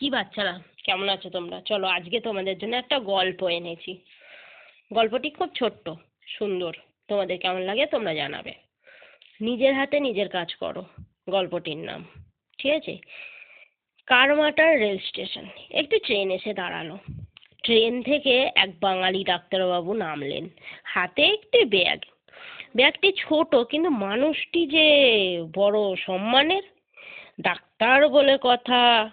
কি বাচ্চারা, কেমন আছো তোমরা? চলো আজকে তোমাদের জন্য একটা গল্প এনেছি। গল্পটি খুব ছোট্ট, সুন্দর। তোমাদের কেমন লাগে তোমরা জানাবে। নিজের হাতে নিজের কাজ করো, গল্পটির নাম। ঠিক আছে? Karmatar rail station. একটি ট্রেন এসে দাঁড়ালো। ট্রেন থেকে এক বাঙালি ডাক্তারবাবু নামলেন। হাতে একটি ব্যাগ। ব্যাগটি ছোট, কিন্তু মানুষটি যে বড় সম্মানের। ডাক্তার বলে কথা,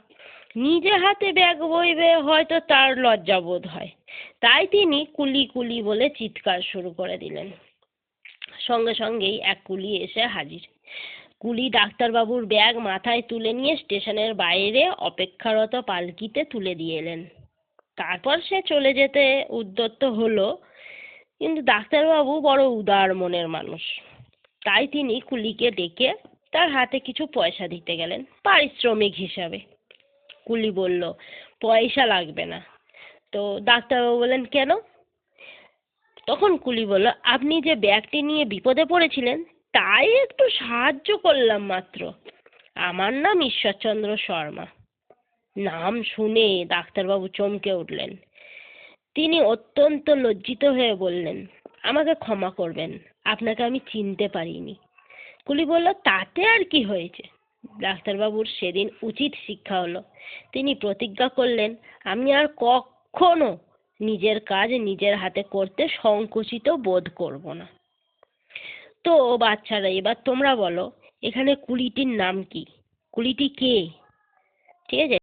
নিজে হাতে ব্যাগ বইবে হয়তো তার লজ্জা বোধ হয়। তাই তিনি কুলি কুলি বলে চিৎকার শুরু করে দিলেন। সঙ্গে সঙ্গেই এক কুলি এসে হাজির। কুলি ডাক্তারবাবুর ব্যাগ মাথায় তুলে নিয়ে স্টেশনের বাইরে অপেক্ষারত পালকিতে তুলে দিয়ে এলেন। তারপর সে চলে যেতে উদ্যত হলো, কিন্তু ডাক্তারবাবু বড় উদার মনের মানুষ। তাই তিনি কুলিকে ডেকে তার হাতে কিছু পয়সা দিতে গেলেন পারিশ্রমিক হিসাবে। কুলি বলল, পয়সা লাগবে না। তো ডাক্তারবাবু বললেন, কেন? তখন কুলি বলল, আপনি যে ব্যাগটি নিয়ে বিপদে পড়েছিলেন, তাই একটু সাহায্য করলাম মাত্র। আমার নাম ঈশ্বরচন্দ্র শর্মা। নাম শুনে ডাক্তারবাবু চমকে উঠলেন। তিনি অত্যন্ত লজ্জিত হয়ে বললেন, আমাকে ক্ষমা করবেন, আপনাকে আমি চিনতে পারিনি। কুলি বলল, তাতে আর কি হয়েছে? ডাক্তারবাবুর সেদিন উচিত শিক্ষা হলো। তিনি প্রতিজ্ঞা করলেন, আমি আর কখনো নিজের কাজ নিজের হাতে করতে সংকুচিত বোধ করব না। তো বাচ্চারা, এবার তোমরা বলো, এখানে কুলিটির নাম কি? কুলিটি কে? ঠিক আছে?